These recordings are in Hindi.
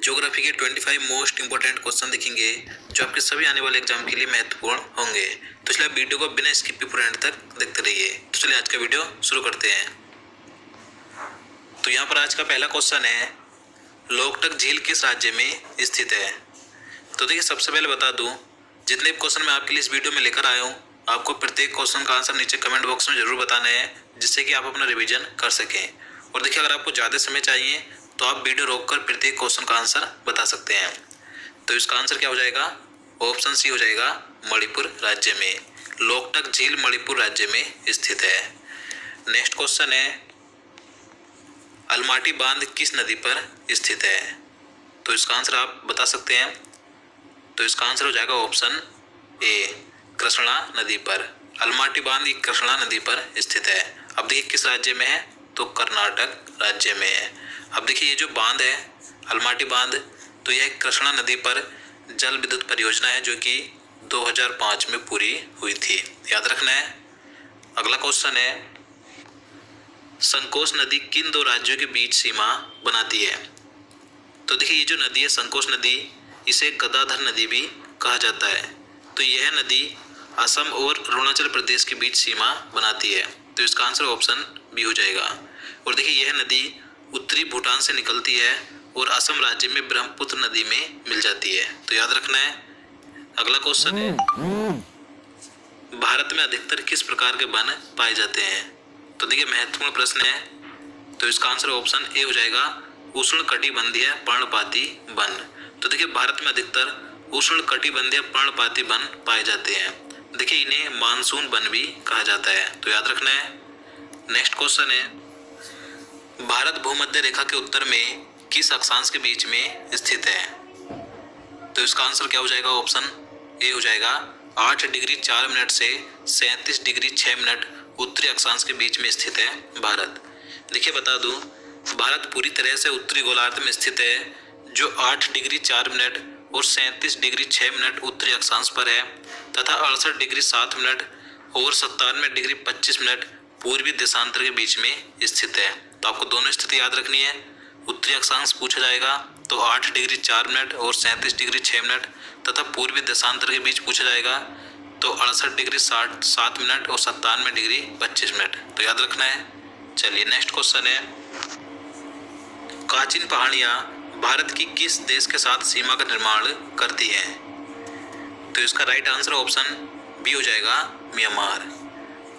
ज्योग्राफी के 25 मोस्ट इंपॉर्टेंट क्वेश्चन देखेंगे जो आपके सभी आने वाले एग्जाम के लिए महत्वपूर्ण होंगे। तो चलिए आप वीडियो को बिना स्किप के पूरे एंड तक देखते रहिए। तो चलिए आज का वीडियो शुरू करते हैं। तो यहाँ पर आज का पहला क्वेश्चन है, लोकटक झील किस राज्य में स्थित है। तो देखिए सबसे पहले बता दूं, जितने भी क्वेश्चन मैं आपके लिए इस वीडियो में लेकर आया हूँ, आपको प्रत्येक क्वेश्चन का आंसर नीचे कमेंट बॉक्स में जरूर बताना है, जिससे कि आप अपना रिवीजन कर सकें। और देखिए अगर आपको ज़्यादा समय चाहिए तो आप वीडियो रोककर प्रत्येक क्वेश्चन का आंसर बता सकते हैं। तो इसका आंसर क्या हो जाएगा, ऑप्शन सी हो जाएगा, मणिपुर राज्य में। लोकटक झील मणिपुर राज्य में स्थित है। नेक्स्ट क्वेश्चन है, अलमाटी बांध किस नदी पर स्थित है। तो इसका आंसर आप बता सकते हैं। तो इसका आंसर हो जाएगा ऑप्शन ए, कृष्णा नदी पर। अलमाटी बांध ये कृष्णा नदी पर स्थित है। अब देखिए किस राज्य में है, तो कर्नाटक राज्य में है। अब देखिए ये जो बांध है, अलमाटी बांध, तो यह कृष्णा नदी पर जल विद्युत परियोजना है जो कि 2005 में पूरी हुई थी, याद रखना है। अगला क्वेश्चन है, संकोश नदी किन दो राज्यों के बीच सीमा बनाती है। तो देखिए ये जो नदी है संकोश नदी, इसे गदाधर नदी भी कहा जाता है। तो यह नदी असम और अरुणाचल प्रदेश के बीच सीमा बनाती है। तो इसका आंसर ऑप्शन बी हो जाएगा। और देखिए यह नदी उत्तरी भूटान से निकलती है और असम राज्य में ब्रह्मपुत्र नदी में मिल जाती है, तो याद रखना है। अगला क्वेश्चन है, भारत में अधिकतर किस प्रकार के वन पाए जाते हैं। तो देखिए महत्वपूर्ण प्रश्न है। तो इसका आंसर ऑप्शन ए हो जाएगा, उष्णकटिबंधीय पर्णपाती वन। तो देखिए भारत में अधिकतर उष्णकटिबंधीय पर्णपाती वन पाए जाते हैं। देखिए इन्हें मानसून वन भी कहा जाता है, तो याद रखना है। नेक्स्ट क्वेश्चन है, भारत भूमध्य रेखा के उत्तर में किस अक्षांश के बीच में स्थित है। तो इसका आंसर क्या हो जाएगा, ऑप्शन ए हो जाएगा, 8 डिग्री 4 मिनट से 37 डिग्री 6 मिनट उत्तरी अक्षांश के बीच में स्थित है भारत। देखिए बता दूं, भारत पूरी तरह से उत्तरी गोलार्ध में स्थित है, जो 8 डिग्री 4 मिनट और 37 डिग्री 6 मिनट उत्तरी अक्षांश पर है, तथा 68 डिग्री 7 मिनट और 97 डिग्री 25 मिनट पूर्वी देशांतर के बीच में स्थित है। तो आपको दोनों स्थिति याद रखनी है। उत्तरी अक्षांश पूछा जाएगा तो 8 डिग्री 4 मिनट और 37 डिग्री 6 मिनट, तथा पूर्वी देशांतर के बीच पूछा जाएगा तो 68 डिग्री 7 मिनट और 97 डिग्री 25 मिनट, तो याद रखना है। चलिए नेक्स्ट क्वेश्चन है, काचिन पहाड़ियाँ भारत की किस देश के साथ सीमा का निर्माण करती हैं। तो इसका राइट आंसर ऑप्शन बी हो जाएगा, म्यांमार।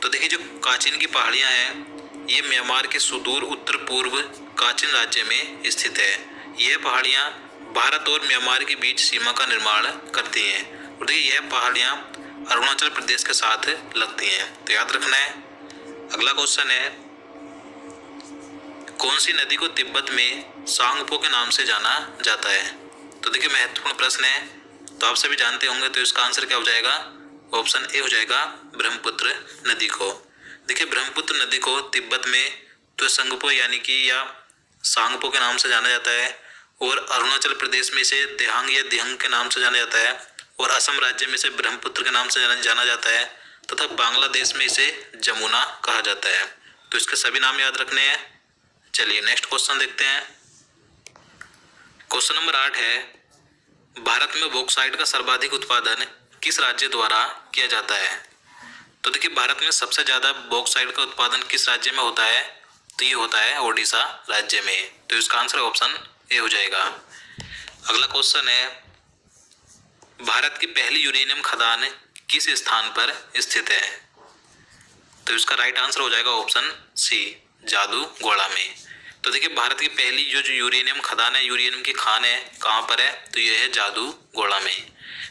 तो देखिए जो काचिन की पहाड़ियाँ हैं, ये म्यांमार के सुदूर उत्तर पूर्व काचिन राज्य में स्थित है। यह पहाड़ियाँ भारत और म्यांमार के बीच सीमा का निर्माण करती हैं। और देखिए यह पहाड़ियाँ अरुणाचल प्रदेश के साथ लगती हैं, तो याद रखना है। अगला क्वेश्चन है, कौन सी नदी को तिब्बत में सांगपो के नाम से जाना जाता है। तो देखिए महत्वपूर्ण प्रश्न है, तो आप सभी जानते होंगे। तो इसका आंसर क्या हो जाएगा, ऑप्शन ए हो जाएगा, ब्रह्मपुत्र नदी को। देखिए ब्रह्मपुत्र नदी को तिब्बत में तो संगपो यानी कि या सांगपो के नाम से जाना जाता है, और अरुणाचल प्रदेश में इसे देहांग या दिहंग के नाम से जाना जाता है, और असम राज्य में इसे ब्रह्मपुत्र के नाम से जाना जाता है, तथा बांग्लादेश में इसे जमुना कहा जाता है। तो इसके सभी नाम याद रखने हैं। चलिए नेक्स्ट क्वेश्चन देखते हैं। क्वेश्चन नंबर 8 है, भारत में बॉक्साइट का सर्वाधिक उत्पादन किस राज्य द्वारा किया जाता है। तो देखिए भारत में सबसे ज़्यादा बॉक्साइट का उत्पादन किस राज्य में होता है, तो ये होता है ओडिशा राज्य में। तो इसका आंसर ऑप्शन ए हो जाएगा। अगला क्वेश्चन है, भारत की पहली यूरेनियम खदान किस स्थान पर स्थित है। तो इसका राइट आंसर हो जाएगा ऑप्शन सी, जादूगोड़ा में। तो देखिए भारत की पहली जो यूरेनियम खदान है, यूरेनियम की खान है, कहाँ पर है, तो यह है जादूगोड़ा में।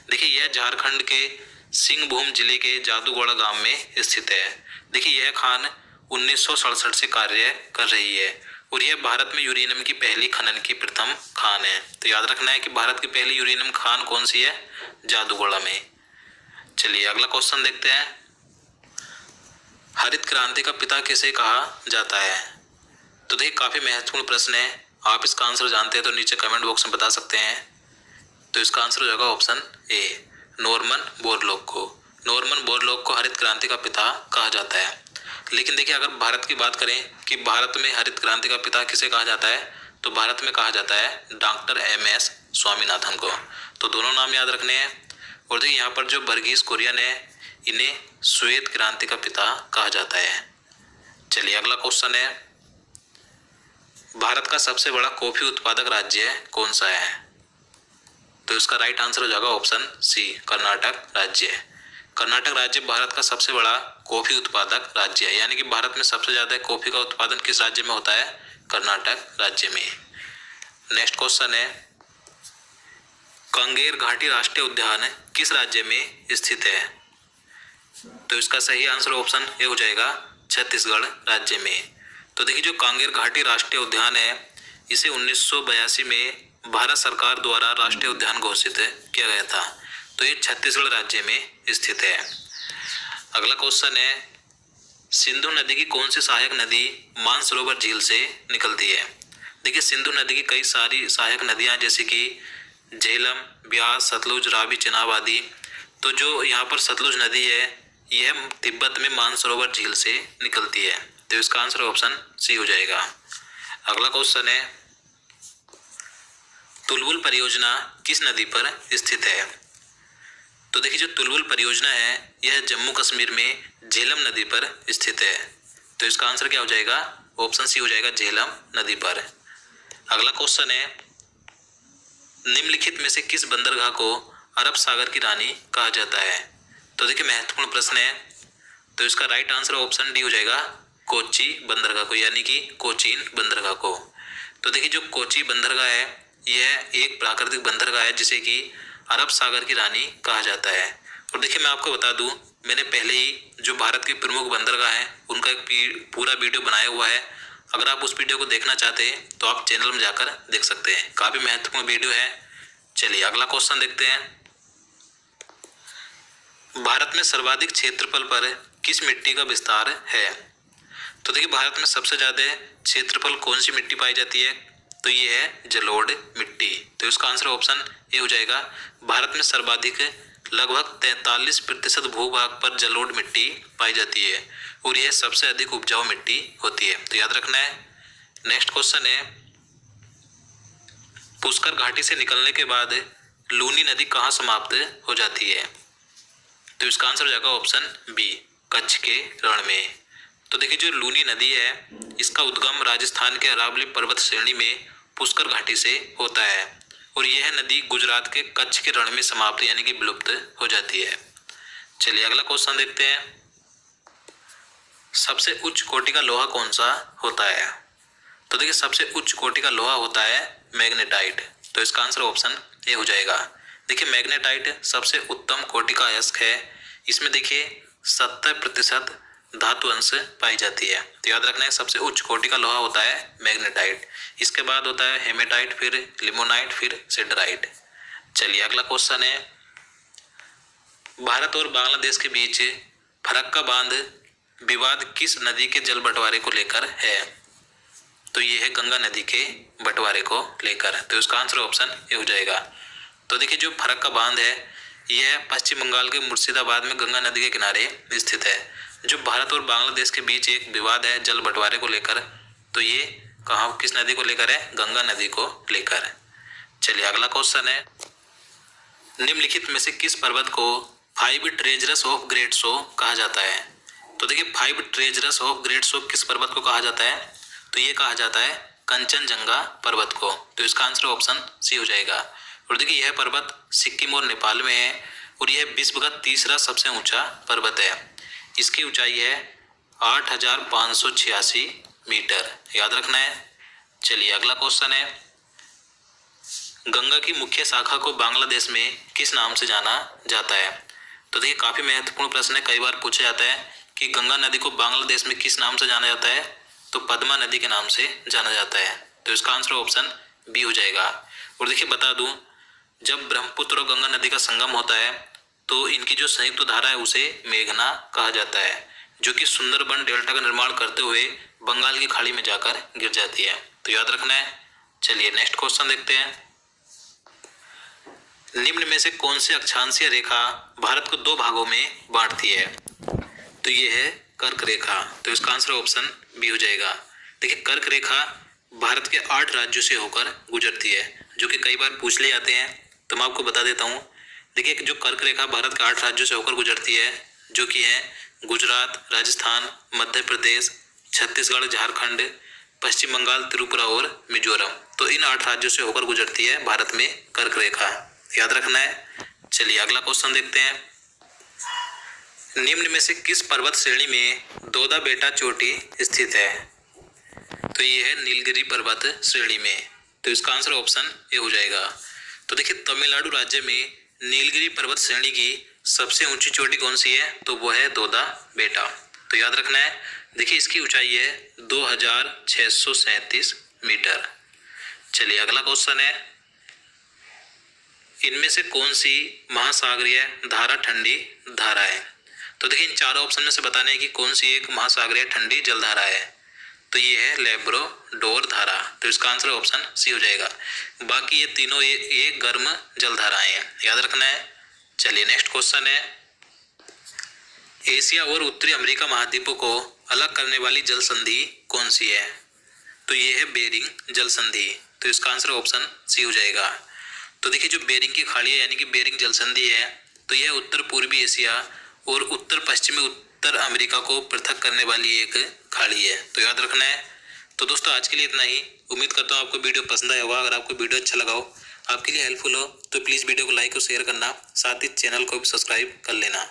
देखिए यह झारखंड के सिंहभूम जिले के जादूगोड़ा गांव में स्थित है। देखिए यह खान 1967 से कार्य कर रही है, और यह भारत में यूरेनियम की पहली खनन की प्रथम खान है। तो याद रखना है कि भारत की पहली यूरेनियम खान कौन सी है, जादूगोड़ा में। चलिए अगला क्वेश्चन देखते हैं, हरित क्रांति का पिता किसे कहा जाता है। तो देखिए काफी महत्वपूर्ण प्रश्न है, आप इसका आंसर जानते हैं तो नीचे कमेंट बॉक्स में बता सकते हैं। तो इसका आंसर हो जाएगा ऑप्शन ए, नॉर्मन बोरलॉग को। नॉर्मन बोरलॉग को हरित क्रांति का पिता कहा जाता है। लेकिन देखिए अगर भारत की बात करें कि भारत में हरित क्रांति का पिता किसे कहा जाता है, तो भारत में कहा जाता है डॉक्टर एम.एस. स्वामीनाथन को। तो दोनों नाम याद रखने हैं। और देखिए यहाँ पर जो वर्गीस कुरियन है, इन्हें श्वेत क्रांति का पिता कहा जाता है। चलिए अगला क्वेश्चन है, भारत का सबसे बड़ा कॉफी उत्पादक राज्य कौन सा है? तो इसका राइट आंसर हो जाएगा ऑप्शन सी, कर्नाटक राज्य। कर्नाटक राज्य भारत का सबसे बड़ा कॉफी उत्पादक राज्य है, यानी कि भारत में सबसे ज्यादा कॉफी का उत्पादन किस राज्य में होता है? कर्नाटक राज्य में। नेक्स्ट क्वेश्चन है, कांगेर घाटी राष्ट्रीय उद्यान किस राज्य में स्थित है? तो इसका सही आंसर ऑप्शन ए हो जाएगा छत्तीसगढ़ राज्य में। तो देखिए जो कांगेर घाटी राष्ट्रीय उद्यान है, इसे 1982 में भारत सरकार द्वारा राष्ट्रीय उद्यान घोषित किया गया था। तो ये छत्तीसगढ़ राज्य में स्थित है। अगला क्वेश्चन है, सिंधु नदी की कौन सी सहायक नदी मानसरोवर झील से निकलती है? देखिए सिंधु नदी की कई सारी सहायक नदियां जैसे कि झेलम, ब्यास, सतलुज, रावी, चेनाब आदि। तो जो यहाँ पर सतलुज नदी है, यह तिब्बत में मानसरोवर झील से निकलती है। तो इसका आंसर ऑप्शन सी हो जाएगा। अगला क्वेश्चन है, तुलबुल परियोजना किस नदी पर स्थित है? तो देखिए जो तुलबुल परियोजना है, यह जम्मू कश्मीर में झेलम नदी पर स्थित है। तो इसका आंसर क्या हो जाएगा? ऑप्शन सी हो जाएगा, झेलम नदी पर। अगला क्वेश्चन है, निम्नलिखित में से किस बंदरगाह को अरब सागर की रानी कहा जाता है? तो देखिए महत्वपूर्ण प्रश्न है। तो इसका राइट आंसर ऑप्शन डी हो जाएगा, कोच्चि बंदरगाह को, यानी कि कोचीन बंदरगाह को। तो देखिए जो कोच्चि बंदरगाह है, यह एक प्राकृतिक बंदरगाह है जिसे कि अरब सागर की रानी कहा जाता है। और देखिए मैं आपको बता दूं, मैंने पहले ही जो भारत के प्रमुख बंदरगाह हैं उनका एक पूरा वीडियो बनाया हुआ है। अगर आप उस वीडियो को देखना चाहते हैं तो आप चैनल में जाकर देख सकते हैं, काफ़ी महत्वपूर्ण वीडियो है। चलिए अगला क्वेश्चन देखते हैं, भारत में सर्वाधिक क्षेत्रफल पर किस मिट्टी का विस्तार है? तो देखिए भारत में सबसे ज़्यादा क्षेत्रफल कौन सी मिट्टी पाई जाती है? तो ये है जलोढ़ मिट्टी। तो इसका आंसर ऑप्शन ए हो जाएगा, भारत में सर्वाधिक लगभग 43% भूभाग पर जलोढ़ मिट्टी पाई जाती है और यह सबसे अधिक उपजाऊ मिट्टी होती है। तो याद रखना है। नेक्स्ट क्वेश्चन है, पुष्कर घाटी से निकलने के बाद लूनी नदी कहाँ समाप्त हो जाती है? तो इसका आंसर हो जाएगा ऑप्शन बी, कच्छ के रण में। तो देखिए जो लूनी नदी है, इसका उद्गम राजस्थान के अरावली पर्वत श्रेणी में पुष्कर घाटी से होता है और यह नदी गुजरात के कच्छ के रण में समाप्त यानी कि विलुप्त हो जाती है। चलिए अगला क्वेश्चन देखते हैं, सबसे उच्च कोटि का लोहा कौन सा होता है? तो देखिए सबसे उच्च कोटि का लोहा होता है मैग्नेटाइट। तो इसका आंसर ऑप्शन ए हो जाएगा। देखिए मैग्नेटाइट सबसे उत्तम कोटि का अयस्क है। इसमें देखिए 70% धातु अंश पाई जाती है। तो याद रखना है, सबसे उच्च कोटि का लोहा होता है मैग्नेटाइट। इसके बाद होता है हेमेटाइट, फिर लिमोनाइट, फिर सिडराइट। चलिए अगला क्वेश्चन है, भारत और बांग्लादेश के बीच फरक्का बांध विवाद किस नदी के जल बंटवारे को लेकर है? तो ये है गंगा नदी के बंटवारे को लेकर। तो इसका आंसर ऑप्शन ए हो जाएगा। तो देखिए जो फरक्का बांध है, यह पश्चिम बंगाल के मुर्शिदाबाद में गंगा नदी के किनारे स्थित है। जो भारत और बांग्लादेश के बीच एक विवाद है जल बंटवारे को लेकर, तो ये कहाँ किस नदी को लेकर है? गंगा नदी को लेकर। चलिए अगला क्वेश्चन है, निम्नलिखित में से किस पर्वत को 5 ट्रेजरस ऑफ ग्रेट शो कहा जाता है? तो देखिए 5 ट्रेजरस ऑफ ग्रेट शो किस पर्वत को कहा जाता है? तो ये कहा जाता है कंचनजंगा पर्वत को। तो इसका आंसर ऑप्शन सी हो जाएगा। और देखिए यह पर्वत सिक्किम और नेपाल में है और यह विश्व का तीसरा सबसे ऊंचा पर्वत है। इसकी ऊंचाई है 8,586 मीटर। याद रखना है। चलिए अगला क्वेश्चन है, गंगा की मुख्य शाखा को बांग्लादेश में किस नाम से जाना जाता है? तो देखिए काफी महत्वपूर्ण प्रश्न है, कई बार पूछा जाता है कि गंगा नदी को बांग्लादेश में किस नाम से जाना जाता है? तो पद्मा नदी के नाम से जाना जाता है। तो इसका आंसर ऑप्शन बी हो जाएगा। और देखिए बता दूं, जब ब्रह्मपुत्र और गंगा नदी का संगम होता है तो इनकी जो संयुक्त धारा है उसे मेघना कहा जाता है, जो कि सुंदरबन डेल्टा का निर्माण करते हुए बंगाल की खाड़ी में जाकर गिर जाती है। तो याद रखना है। चलिए नेक्स्ट क्वेश्चन देखते हैं, निम्न में से कौन सी अक्षांशीय रेखा भारत को 2 भागों में बांटती है? तो ये है कर्क रेखा। तो इसका आंसर ऑप्शन बी हो जाएगा। देखिए कर्क रेखा भारत के 8 राज्यों से होकर गुजरती है, जो कि कई बार पूछ ले जाते हैं, तो मैं आपको बता देता हूँ। देखिए, जो कर्क रेखा भारत के 8 राज्यों से होकर गुजरती है, जो कि है गुजरात, राजस्थान, मध्य प्रदेश, छत्तीसगढ़, झारखंड, पश्चिम बंगाल, त्रिपुरा और मिजोरम। तो इन 8 राज्यों से होकर गुजरती है भारत में कर्क रेखा, याद रखना है। चलिए अगला क्वेश्चन देखते हैं। निम्न में से किस पर्वत श्रेणी में दोदा बेटा चोटी स्थित है? तो ये है नीलगिरी पर्वत श्रेणी में, तो इसका आंसर ऑप्शन ए हो जाएगा। तो देखिए, तमिलनाडु राज्य में नीलगिरी पर्वत श्रेणी की सबसे ऊंची चोटी कौन सी है? तो वो है दोदा बेटा। तो याद रखना है। देखिए, इसकी ऊंचाई है 2637 मीटर। चलिए अगला क्वेश्चन है, इनमें से कौन सी महासागरीय धारा ठंडी धारा है? तो देखिए, इन चारों ऑप्शन में से बताने हैं कि कौन सी एक महासागरीय ठंडी जलधारा है। तो ये है लैब्राडोर धारा, तो इसका आंसर ऑप्शन सी हो जाएगा। बाकी ये तीनों ये गर्म जलधाराएं हैं, याद रखना है। चलिए नेक्स्ट क्वेश्चन है, एशिया और उत्तरी अमेरिका महाद्वीपों को अलग करने वाली जल संधि कौन सी है? तो ये है बेरिंग जल संधि, तो इसका आंसर ऑप्शन सी हो जाएगा। तो देखिए, जो बेरिंग की खाड़ी है यानी कि बेरिंग जल संधि है, तो यह उत्तर पूर्वी एशिया और उत्तर पश्चिमी उत्तर अमेरिका को पृथक करने वाली एक खाड़ी है, तो याद रखना है। तो दोस्तों आज के लिए इतना ही। उम्मीद करता हूँ आपको वीडियो पसंद आया होगा। अगर आपको वीडियो अच्छा लगा हो, आपके लिए हेल्पफुल हो, तो प्लीज़ वीडियो को लाइक और शेयर करना, साथ ही चैनल को भी सब्सक्राइब कर लेना।